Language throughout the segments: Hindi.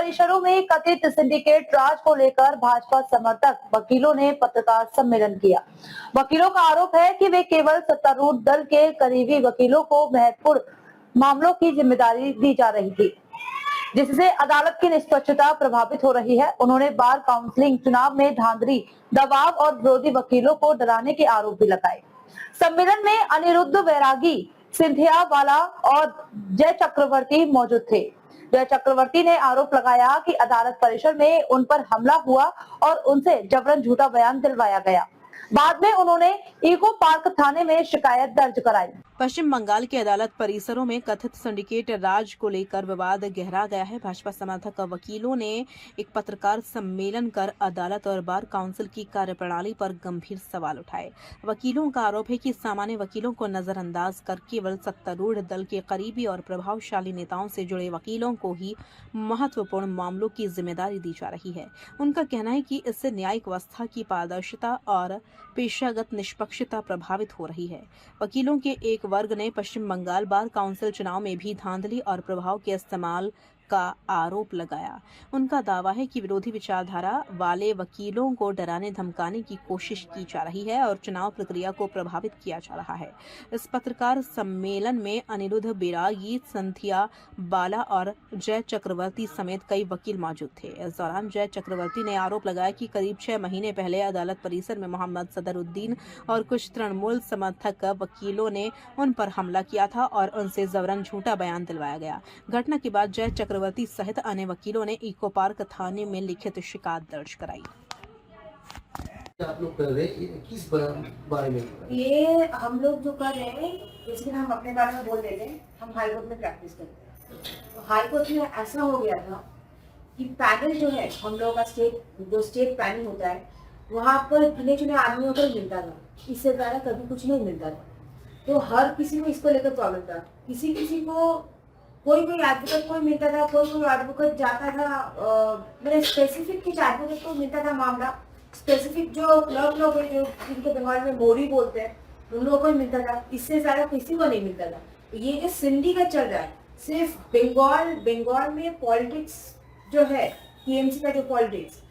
परिसरों में कथित सिंडिकेट राज को लेकर भाजपा समर्थक वकीलों ने पत्रकार सम्मेलन किया। वकीलों का आरोप है कि वे केवल सत्तारूढ़ दल के करीबी वकीलों को महत्वपूर्ण मामलों की जिम्मेदारी दी जा रही थी, जिससे अदालत की निष्पक्षता प्रभावित हो रही है। उन्होंने बार काउंसिलिंग चुनाव में धांधली, दबाव और विरोधी वकीलों को डराने के आरोप भी लगाए। सम्मेलन में अनिरुद्ध वैरागी, सिंधिया वाला और जय चक्रवर्ती मौजूद थे। जय चक्रवर्ती ने आरोप लगाया कि अदालत परिसर में उन पर हमला हुआ और उनसे जबरन झूठा बयान दिलवाया गया। बाद में उन्होंने इको पार्क थाने में शिकायत दर्ज कराई। पश्चिम बंगाल की अदालत परिसरों में कथित सिंडिकेट राज को लेकर विवाद गहरा गया है। भाजपा समर्थक वकीलों ने एक पत्रकार सम्मेलन कर अदालत और बार काउंसिल की कार्यप्रणाली पर गंभीर सवाल उठाए। वकीलों का आरोप है कि सामान्य वकीलों को नजरअंदाज कर केवल सत्तारूढ़ दल के करीबी और प्रभावशाली नेताओं से जुड़े वकीलों को ही महत्वपूर्ण मामलों की जिम्मेदारी दी जा रही है। उनका कहना है कि इससे न्यायिक व्यवस्था की पारदर्शिता और पेशागत निष्पक्षता प्रभावित हो रही है। वकीलों के एक वर्ग ने पश्चिम बंगाल बार काउंसिल चुनाव में भी धांधली और प्रभाव के इस्तेमाल का आरोप लगाया। उनका दावा है कि विरोधी विचारधारा वाले वकीलों को डराने धमकाने की कोशिश की जा रही है और चुनाव प्रक्रिया को प्रभावित किया जा रहा है। इस पत्रकार सम्मेलन में अनिरुद्ध वैरागी, सिंधिया वाला और जय चक्रवर्ती समेत कई वकील मौजूद थे। इस दौरान जय चक्रवर्ती ने आरोप लगाया कि करीब 6 महीने पहले अदालत परिसर में मोहम्मद सदरुद्दीन और कुछ तृणमूल समर्थक वकीलों ने उन पर हमला किया था और उनसे जबरन झूठा बयान दिलवाया गया। घटना के बाद जय चक्रवर्ती सहित अन्य वकीलों ने इको पार्क थाने में लिखित शिकायत दर्ज कराई। आप लोग कर रहे हैं किस बारे में? ये हम लोग जो कर रहे हैं, इसलिए हम अपने बारे में बोल देते हैं। हम हाई कोर्ट में प्रैक्टिस करते हैं। तो हाई कोर्ट में ऐसा हो गया था कि पैनल जो है हम लोगों का स्टेट पैनल होता है, वहाँ पर गिने चुने आदमियों को मिलता था। इससे ज़्यादा कभी कुछ नहीं मिलता था। तो हर किसी को इसको लेकर प्रॉब्लम था। किसी को कोई एडवोकेट कोई मिलता था, कोई एडवोकेट जाता था। मेरे स्पेसिफिक कुछ एडवोकेट को मिलता था मामला, स्पेसिफिक जो क्लर्क लोग हैं, जो जिनको बंगाल में मोरी बोलते हैं, उन लोगों को मिलता था। इससे ज़्यादा किसी को नहीं मिलता था। ये जो सिंडिकेट चल रहा है, सिर्फ बंगाल में पॉलिटिक्स जो है, टीएमसी का जो पॉलिटिक्स,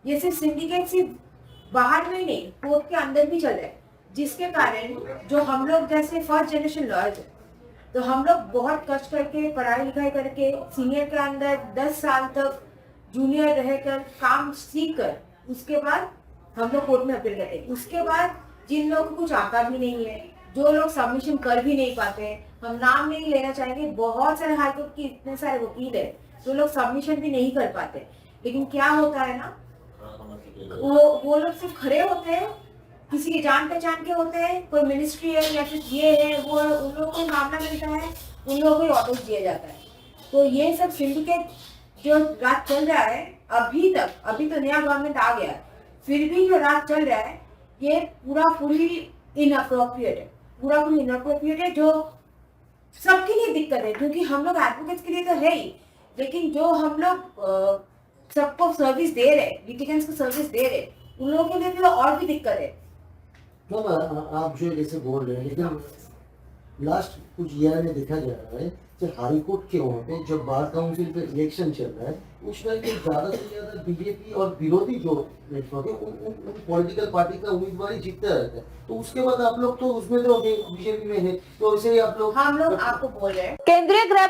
ये सिर्फ सिंडिकेट सिर्फ बाहर में ही नहीं, कोर्ट के अंदर भी चल रहा है। जिसके कारण जो हम लोग जैसे फर्स्ट जनरेशन लॉयर्स है, तो हम लोग बहुत कष्ट करके पढ़ाई लिखाई करके सीनियर के अंदर 10 साल तक जूनियर रहकर काम सीख कर उसके बाद हम लोग कोर्ट में अपील करते हैं। उसके बाद जिन लोगों को कुछ आता भी नहीं है, जो लोग सबमिशन कर भी नहीं पाते हैं, हम नाम नहीं लेना चाहेंगे, बहुत सारे हाईकोर्ट के इतने सारे वकील है जो लोग सबमिशन भी नहीं कर पाते। लेकिन क्या होता है ना, वो लोग सिर्फ खड़े होते हैं, किसी की जान पहचान के होते हैं, कोई मिनिस्ट्री है या फिर ये है वो, उन लोगों को मामला मिलता है, उन लोगों को ऑर्डर दिया जाता है। तो ये सब सिंडिकेट जो राज चल रहा है अभी तो नया गवर्नमेंट आ गया, फिर भी जो राज चल रहा है ये पूरी इनअप्रोप्रिएट है, पूरी इनअप्रोप्रिएट है, जो सबके लिए दिक्कत है। क्योंकि हम लोग एडवोकेट्स के लिए तो है ही, लेकिन जो हम लोग सबको सर्विस दे रहे, लिटिगेंट्स को सर्विस दे रहे, उन लोगों के लिए तो और भी दिक्कत है। आप जो जैसे बोल रहे हैं, लेकिन लास्ट कुछ ईयर में देखा जा रहा है जब हाई कोर्ट के वहाँ पे जब बार काउंसिल पे इलेक्शन चल रहा है, उसमें ज्यादा से ज्यादा बीजेपी और विरोधी जो नेटवर्क है उन पॉलिटिकल पार्टी का उम्मीदवार ही जीतता रहता है। तो उसके बाद आप लोग तो उसमें तो बीजेपी में है, तो ऐसे ही हम लोग आपको बोल रहे हैं केंद्रीय गृह